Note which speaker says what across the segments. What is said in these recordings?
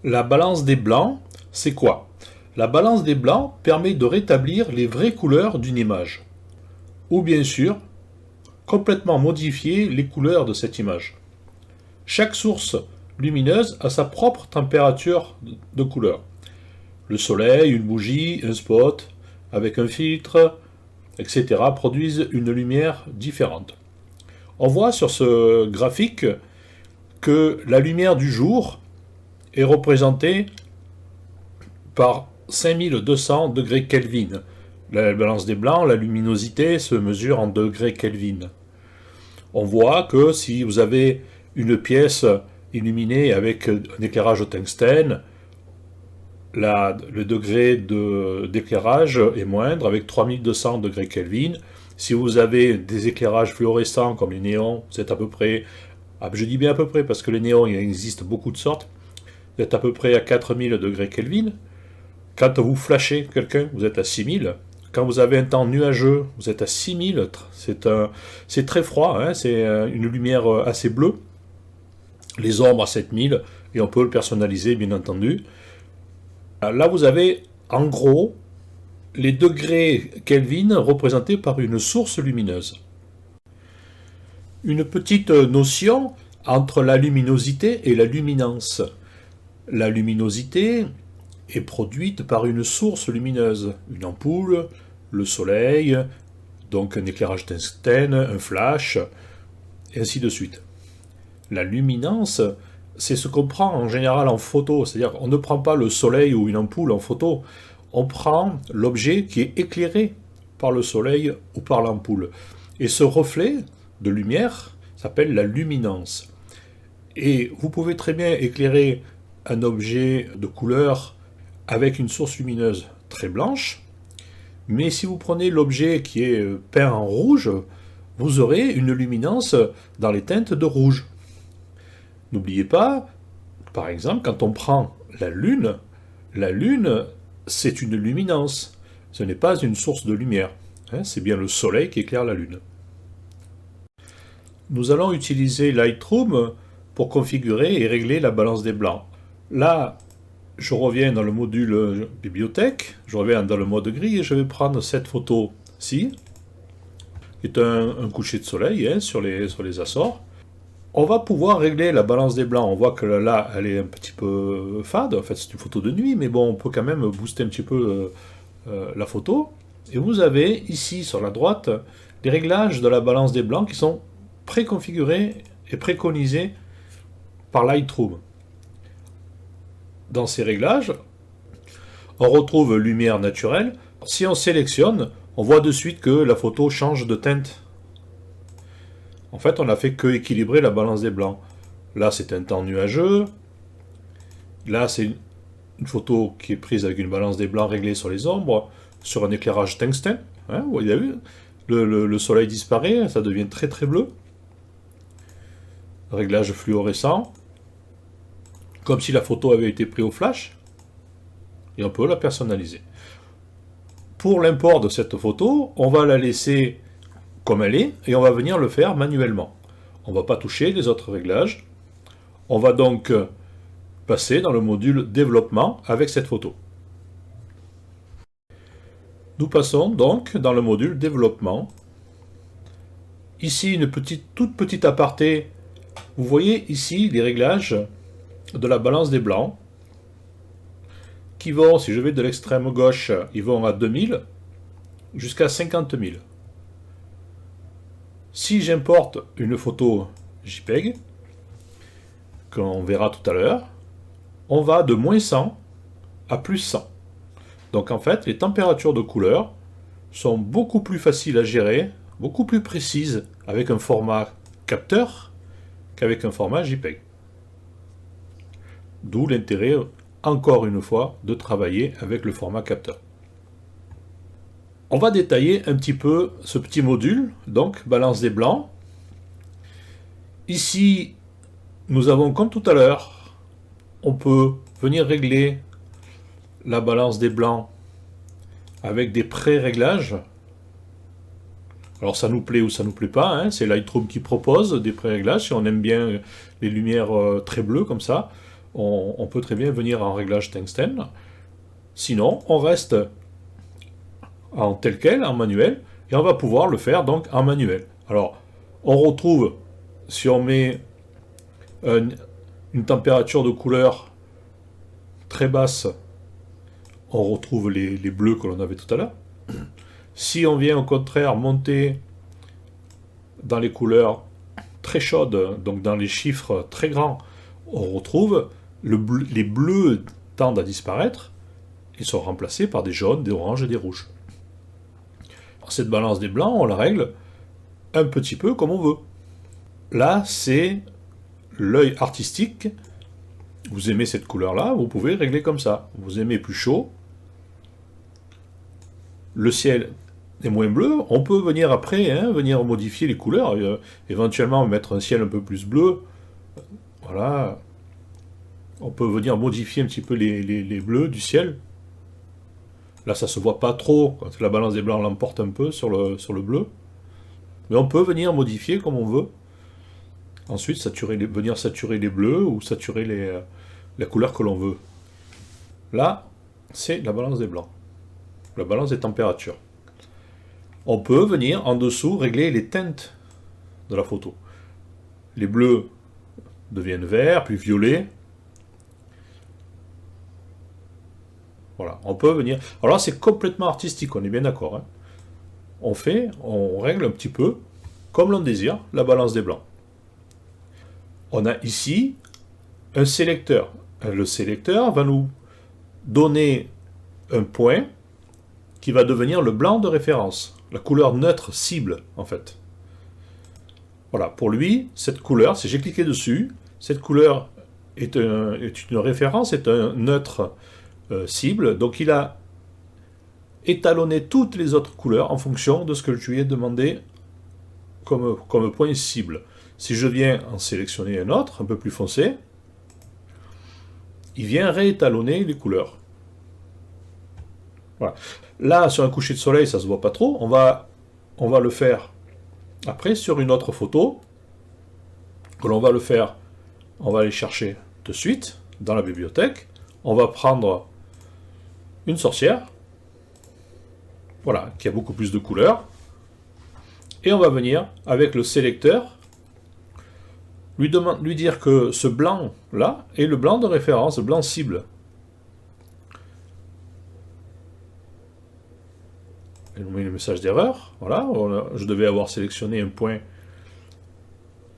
Speaker 1: La balance des blancs, c'est quoi? La balance des blancs permet de rétablir les vraies couleurs d'une image, ou bien sûr, complètement modifier les couleurs de cette image. Chaque source lumineuse a sa propre température de couleur. Le soleil, une bougie, un spot, avec un filtre, etc. produisent une lumière différente. On voit sur ce graphique que la lumière du jour est représentée par 5200 degrés Kelvin. La balance des blancs, la luminosité se mesure en degrés Kelvin. On voit que si vous avez une pièce illuminée avec un éclairage au tungstène, le degré d'éclairage est moindre, avec 3200 degrés Kelvin. Si vous avez des éclairages fluorescents comme les néons, vous êtes à peu près, je dis bien à peu près parce que les néons, il existe beaucoup de sortes, vous êtes à peu près à 4000 degrés Kelvin. Quand vous flashez quelqu'un, vous êtes à 6000. Quand vous avez un temps nuageux, vous êtes à 6000. C'est très froid, hein, c'est une lumière assez bleue. Les ombres à 7000, et on peut le personnaliser, bien entendu. Là, vous avez, en gros, les degrés Kelvin représentés par une source lumineuse. Une petite notion entre la luminosité et la luminance. La luminosité est produite par une source lumineuse, une ampoule, le soleil, donc un éclairage tungstène, un flash, et ainsi de suite. La luminance, c'est ce qu'on prend en général en photo, c'est-à-dire qu'on ne prend pas le soleil ou une ampoule en photo, on prend l'objet qui est éclairé par le soleil ou par l'ampoule. Et ce reflet de lumière s'appelle la luminance. Et vous pouvez très bien éclairer un objet de couleur avec une source lumineuse très blanche, mais si vous prenez l'objet qui est peint en rouge, vous aurez une luminance dans les teintes de rouge. N'oubliez pas, par exemple, quand on prend la Lune, c'est une luminance, ce n'est pas une source de lumière, hein, c'est bien le Soleil qui éclaire la Lune. Nous allons utiliser Lightroom pour configurer et régler la balance des blancs. Là, je reviens dans le module bibliothèque, je reviens dans le mode gris et je vais prendre cette photo-ci, qui est un coucher de soleil hein, sur les Açores. On va pouvoir régler la balance des blancs. On voit que là, elle est un petit peu fade. En fait, c'est une photo de nuit, mais bon, on peut quand même booster un petit peu la photo. Et vous avez ici, sur la droite, les réglages de la balance des blancs qui sont préconfigurés et préconisés par Lightroom. Dans ces réglages, on retrouve lumière naturelle. Si on sélectionne, on voit de suite que la photo change de teinte. En fait, on n'a fait que équilibrer la balance des blancs. Là, c'est un temps nuageux. Là, c'est une photo qui est prise avec une balance des blancs réglée sur les ombres, sur un éclairage tungstène. Hein, vous voyez, le soleil disparaît, ça devient très très bleu. Réglage fluorescent. Comme si la photo avait été prise au flash. Et on peut la personnaliser. Pour l'import de cette photo, on va la laisser comme elle est, et on va venir le faire manuellement. On ne va pas toucher les autres réglages. On va donc passer dans le module développement avec cette photo. Nous passons donc dans le module développement. Ici, toute petite aparté. Vous voyez ici les réglages de la balance des blancs qui vont, si je vais de l'extrême gauche, ils vont à 2000 jusqu'à 50 000. Si j'importe une photo JPEG, qu'on verra tout à l'heure, on va de moins 100 à plus 100. Donc en fait, les températures de couleur sont beaucoup plus faciles à gérer, beaucoup plus précises avec un format capteur qu'avec un format JPEG. D'où l'intérêt, encore une fois, de travailler avec le format capteur. On va détailler un petit peu ce petit module, donc balance des blancs. Ici, nous avons comme tout à l'heure, on peut venir régler la balance des blancs avec des pré-réglages. Alors ça nous plaît ou ça nous plaît pas, hein. C'est Lightroom qui propose des pré-réglages, si on aime bien les lumières très bleues comme ça. on peut très bien venir en réglage tungstène. Sinon, on reste en tel quel, en manuel, et on va pouvoir le faire donc en manuel. Alors, on retrouve, si on met une température de couleur très basse, on retrouve les bleus que l'on avait tout à l'heure. Si on vient au contraire monter dans les couleurs très chaudes, donc dans les chiffres très grands, on retrouve les bleus tendent à disparaître et sont remplacés par des jaunes, des oranges et des rouges. Cette balance des blancs, on la règle un petit peu comme on veut. Là, c'est l'œil artistique. Vous aimez cette couleur-là, vous pouvez régler comme ça. Vous aimez plus chaud, le ciel est moins bleu, on peut venir après, venir modifier les couleurs, éventuellement mettre un ciel un peu plus bleu. Voilà. On peut venir modifier un petit peu les bleus du ciel. Là, ça se voit pas trop, quand la balance des blancs l'emporte un peu sur le bleu. Mais on peut venir modifier comme on veut. Ensuite, venir saturer les bleus ou saturer la couleur que l'on veut. Là, c'est la balance des blancs. La balance des températures. On peut venir en dessous régler les teintes de la photo. Les bleus deviennent verts, puis violets. Voilà, on peut venir... Alors là, c'est complètement artistique, on est bien d'accord. Hein. On règle un petit peu, comme l'on désire, la balance des blancs. On a ici un sélecteur. Le sélecteur va nous donner un point qui va devenir le blanc de référence, la couleur neutre cible, en fait. Voilà, pour lui, cette couleur, si j'ai cliqué dessus, cette couleur est une référence, est un neutre cible, donc il a étalonné toutes les autres couleurs en fonction de ce que je lui ai demandé comme point cible. Si je viens en sélectionner un autre, un peu plus foncé, il vient réétalonner les couleurs. Voilà. Là, sur un coucher de soleil, ça ne se voit pas trop. On va le faire après sur une autre photo. Que l'on va le faire, on va aller chercher de suite dans la bibliothèque. On va prendre une sorcière, voilà, qui a beaucoup plus de couleurs. Et on va venir avec le sélecteur lui dire que ce blanc là est le blanc de référence, le blanc cible. Elle nous met le message d'erreur. Voilà, je devais avoir sélectionné un point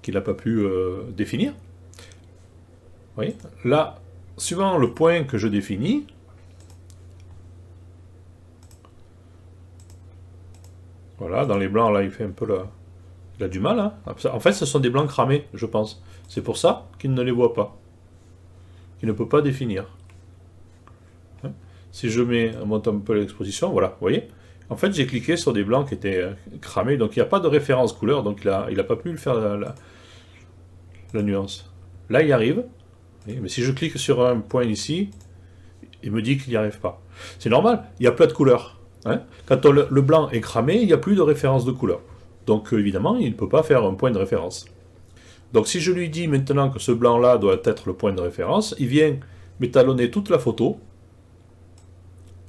Speaker 1: qu'il n'a pas pu définir. Vous voyez, là, suivant le point que je définis, voilà, dans les blancs, là, il fait un peu il a du mal. Hein. En fait, ce sont des blancs cramés, je pense. C'est pour ça qu'il ne les voit pas. Il ne peut pas définir. Hein. Si je monte un peu l'exposition, voilà, vous voyez. En fait, j'ai cliqué sur des blancs qui étaient cramés, donc il n'y a pas de référence couleur, donc il n'a pas pu le faire la nuance. Là, il y arrive, mais si je clique sur un point ici, il me dit qu'il n'y arrive pas. C'est normal, il n'y a pas de couleur. Hein. Quand le blanc est cramé, il n'y a plus de référence de couleur. Donc évidemment, il ne peut pas faire un point de référence. Donc si je lui dis maintenant que ce blanc-là doit être le point de référence, il vient m'étalonner toute la photo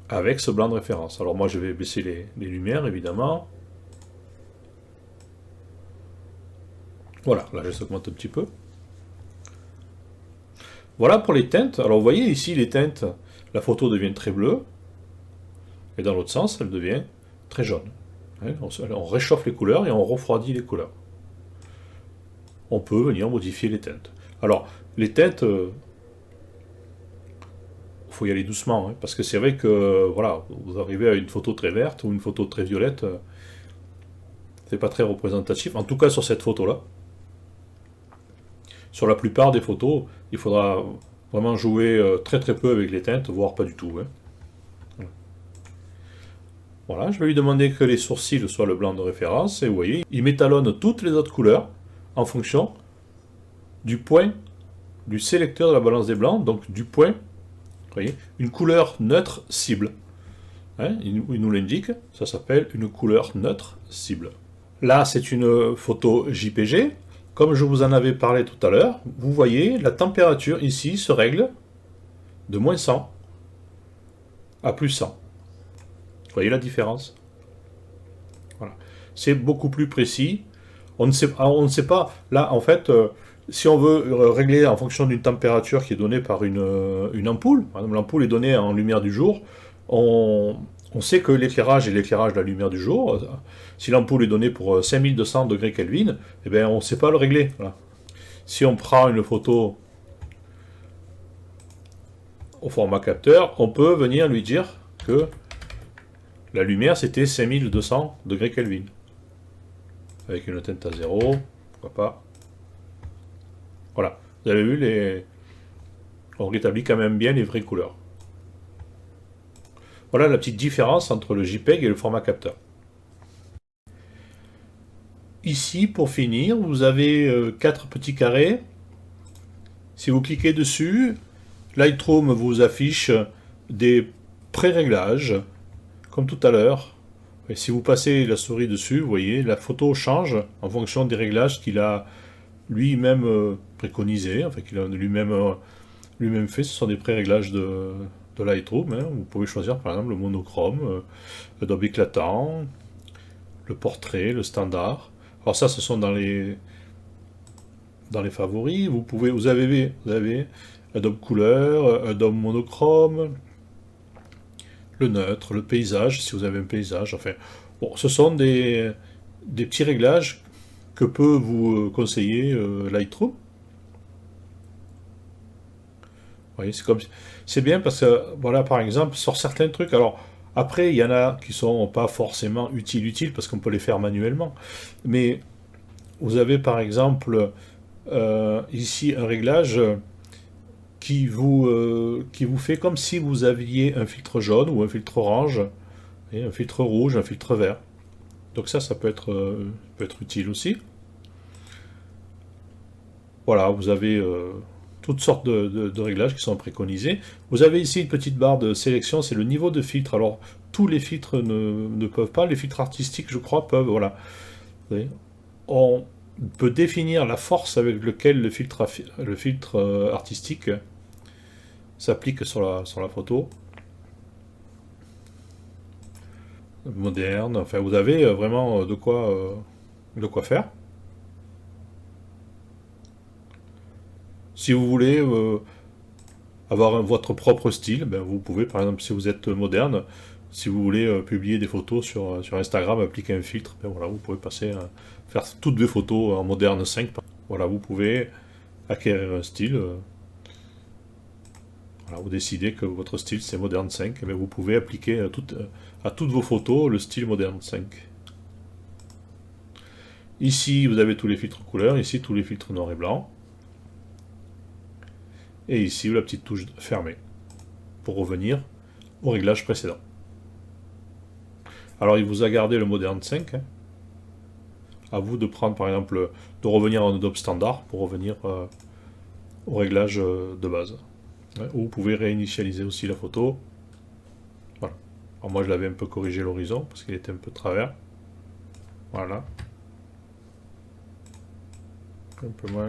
Speaker 1: avec ce blanc de référence. Alors moi je vais baisser les lumières évidemment. Voilà, là je s'augmente un petit peu. Voilà pour les teintes. Alors vous voyez ici les teintes, la photo devient très bleue, et dans l'autre sens elle devient très jaune. On réchauffe les couleurs et on refroidit les couleurs. On peut venir modifier les teintes. Alors, les teintes, il faut y aller doucement, hein, parce que c'est vrai que, voilà, vous arrivez à une photo très verte ou une photo très violette, c'est pas très représentatif, en tout cas sur cette photo-là. Sur la plupart des photos, il faudra vraiment jouer très très peu avec les teintes, voire pas du tout. Hein. Voilà, je vais lui demander que les sourcils soient le blanc de référence, et vous voyez, il m'étalonne toutes les autres couleurs en fonction du point du sélecteur de la balance des blancs, donc du point, vous voyez, une couleur neutre cible. Hein, il nous l'indique, ça s'appelle une couleur neutre cible. Là, c'est une photo JPG, comme je vous en avais parlé tout à l'heure, vous voyez, la température ici se règle de moins 100 à plus 100. Vous voyez la différence? Voilà. C'est beaucoup plus précis. On ne sait pas, là en fait, si on veut régler en fonction d'une température qui est donnée par une ampoule, par exemple l'ampoule est donnée en lumière du jour, on sait que l'éclairage est l'éclairage de la lumière du jour. Si l'ampoule est donnée pour 5200 degrés Kelvin, eh bien, on ne sait pas le régler. Voilà. Si on prend une photo au format capteur, on peut venir lui dire que la lumière c'était 5200 degrés Kelvin. Avec une teinte à 0, pourquoi pas. Voilà, vous avez vu, on rétablit quand même bien les vraies couleurs. Voilà la petite différence entre le JPEG et le format capteur. Ici, pour finir, vous avez 4 petits carrés. Si vous cliquez dessus, Lightroom vous affiche des pré-réglages, comme tout à l'heure. Et si vous passez la souris dessus, vous voyez, la photo change en fonction des réglages qu'il a lui-même préconisés, enfin qu'il a lui-même fait. Ce sont des pré-réglages de Lightroom. Hein. Vous pouvez choisir par exemple le monochrome, Adobe éclatant, le portrait, le standard. Alors ça, ce sont dans les favoris. Vous avez Adobe couleur, Adobe monochrome, le neutre, le paysage, si vous avez un paysage. Enfin, bon, ce sont des petits réglages que peut vous conseiller Lightroom. Vous voyez, c'est bien parce que, voilà, par exemple, sur certains trucs, alors, après, il y en a qui sont pas forcément utiles parce qu'on peut les faire manuellement. Mais vous avez, par exemple, ici, un réglage qui vous fait comme si vous aviez un filtre jaune ou un filtre orange, et un filtre rouge, un filtre vert. Donc ça peut être utile aussi. Voilà, vous avez toutes sortes de réglages qui sont préconisés. Vous avez ici une petite barre de sélection, c'est le niveau de filtre. Alors, tous les filtres ne peuvent pas, les filtres artistiques, je crois, peuvent, voilà. Vous voyez, on peut définir la force avec laquelle le filtre artistique s'applique sur la photo. Moderne, enfin, vous avez vraiment de quoi faire. Si vous voulez avoir votre propre style, ben vous pouvez, par exemple, si vous êtes moderne, si vous voulez publier des photos sur Instagram, appliquer un filtre, ben voilà, vous pouvez faire toutes vos photos en moderne 5. Voilà, vous pouvez acquérir un style. Voilà, vous décidez que votre style c'est moderne 5, mais vous pouvez appliquer à toutes vos photos le style moderne 5. Ici, vous avez tous les filtres couleurs, ici tous les filtres noir et blanc. Et ici, la petite touche fermée, pour revenir au réglage précédent. Alors, il vous a gardé le Modern 5. Hein. À vous de prendre, par exemple, de revenir en Adobe Standard pour revenir au réglage de base. Ouais, ou vous pouvez réinitialiser aussi la photo. Voilà. Alors moi, je l'avais un peu corrigé l'horizon, parce qu'il était un peu de travers. Voilà. Un peu moins.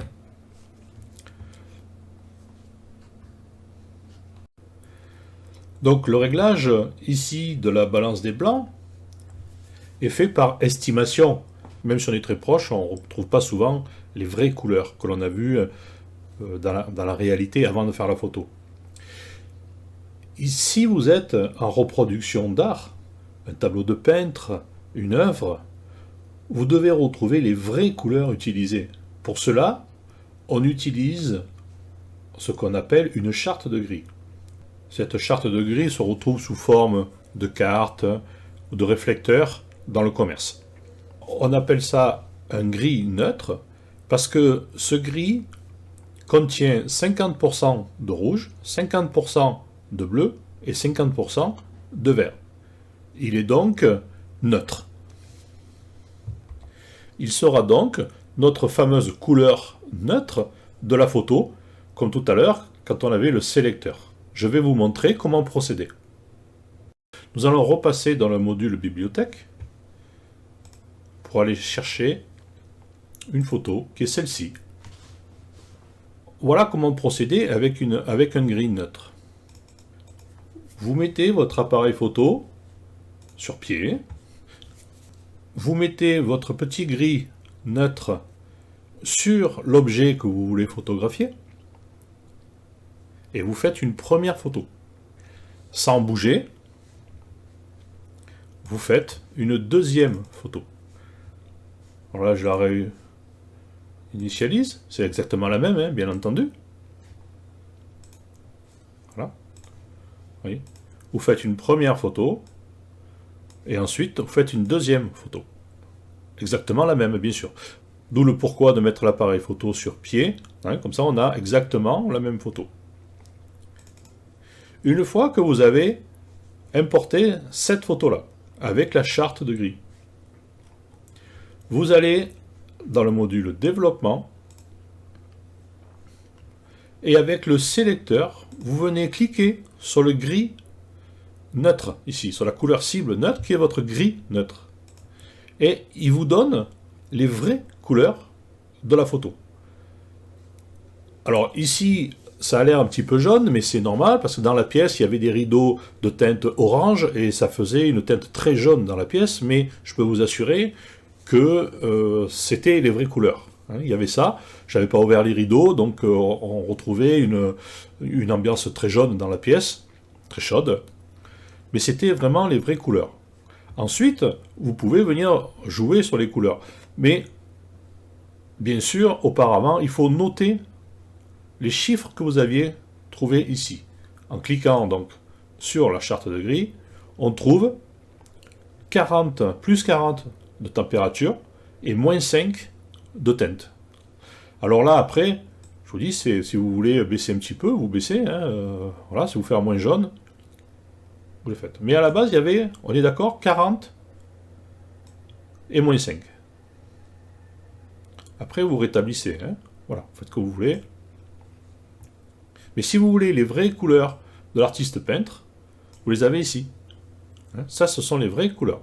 Speaker 1: Donc le réglage ici de la balance des blancs est fait par estimation. Même si on est très proche, on ne retrouve pas souvent les vraies couleurs que l'on a vues dans la réalité avant de faire la photo. Si vous êtes en reproduction d'art, un tableau de peintre, une œuvre, vous devez retrouver les vraies couleurs utilisées. Pour cela, on utilise ce qu'on appelle une charte de gris. Cette charte de gris se retrouve sous forme de cartes ou de réflecteurs dans le commerce. On appelle ça un gris neutre parce que ce gris contient 50% de rouge, 50% de bleu et 50% de vert. Il est donc neutre. Il sera donc notre fameuse couleur neutre de la photo, comme tout à l'heure quand on avait le sélecteur. Je vais vous montrer comment procéder. Nous allons repasser dans le module bibliothèque pour aller chercher une photo qui est celle-ci. Voilà comment procéder avec un gris neutre. Vous mettez votre appareil photo sur pied, vous mettez votre petit gris neutre sur l'objet que vous voulez photographier et vous faites une première photo. Sans bouger, vous faites une deuxième photo. Alors là, je la réinitialise, c'est exactement la même, hein, bien entendu. Voilà. Oui. Vous faites une première photo et ensuite vous faites une deuxième photo. Exactement la même, bien sûr. D'où le pourquoi de mettre l'appareil photo sur pied, hein, comme ça on a exactement la même photo. Une fois que vous avez importé cette photo-là, avec la charte de gris, vous allez dans le module développement, et avec le sélecteur, vous venez cliquer sur le gris neutre, ici, sur la couleur cible neutre, qui est votre gris neutre. Et il vous donne les vraies couleurs de la photo. Alors ici, ça a l'air un petit peu jaune, mais c'est normal, parce que dans la pièce, il y avait des rideaux de teinte orange, et ça faisait une teinte très jaune dans la pièce, mais je peux vous assurer que c'était les vraies couleurs. Hein, il y avait ça, j'avais pas ouvert les rideaux, donc on retrouvait une ambiance très jaune dans la pièce, très chaude, mais c'était vraiment les vraies couleurs. Ensuite, vous pouvez venir jouer sur les couleurs, mais bien sûr, auparavant, il faut noter les chiffres que vous aviez trouvés ici. En cliquant donc sur la charte de gris, on trouve 40, plus 40 de température et moins 5 de teinte. Alors là, après, je vous dis, si vous voulez baisser un petit peu, vous baissez. Hein, voilà, si vous faites moins jaune, vous le faites. Mais à la base, il y avait, on est d'accord, 40 et moins 5. Après, vous rétablissez. Hein, voilà, vous faites ce que vous voulez. Mais si vous voulez les vraies couleurs de l'artiste peintre, vous les avez ici. Hein, ça, ce sont les vraies couleurs.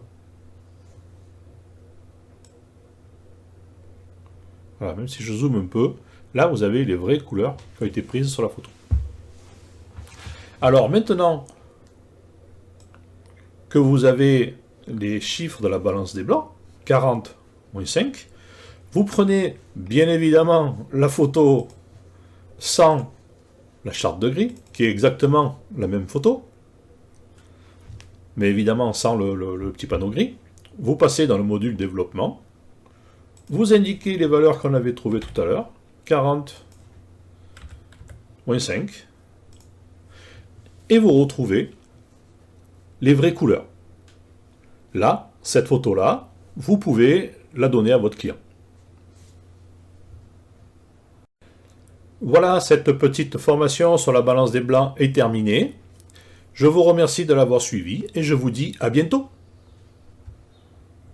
Speaker 1: Voilà, même si je zoome un peu, là, vous avez les vraies couleurs qui ont été prises sur la photo. Alors, maintenant que vous avez les chiffres de la balance des blancs, 40 moins 5, vous prenez bien évidemment la photo sans la charte de gris, qui est exactement la même photo, mais évidemment sans le petit panneau gris. Vous passez dans le module développement, vous indiquez les valeurs qu'on avait trouvées tout à l'heure, 40 moins 5, et vous retrouvez les vraies couleurs. Là, cette photo-là, vous pouvez la donner à votre client. Voilà, cette petite formation sur la balance des blancs est terminée. Je vous remercie de l'avoir suivi et je vous dis à bientôt.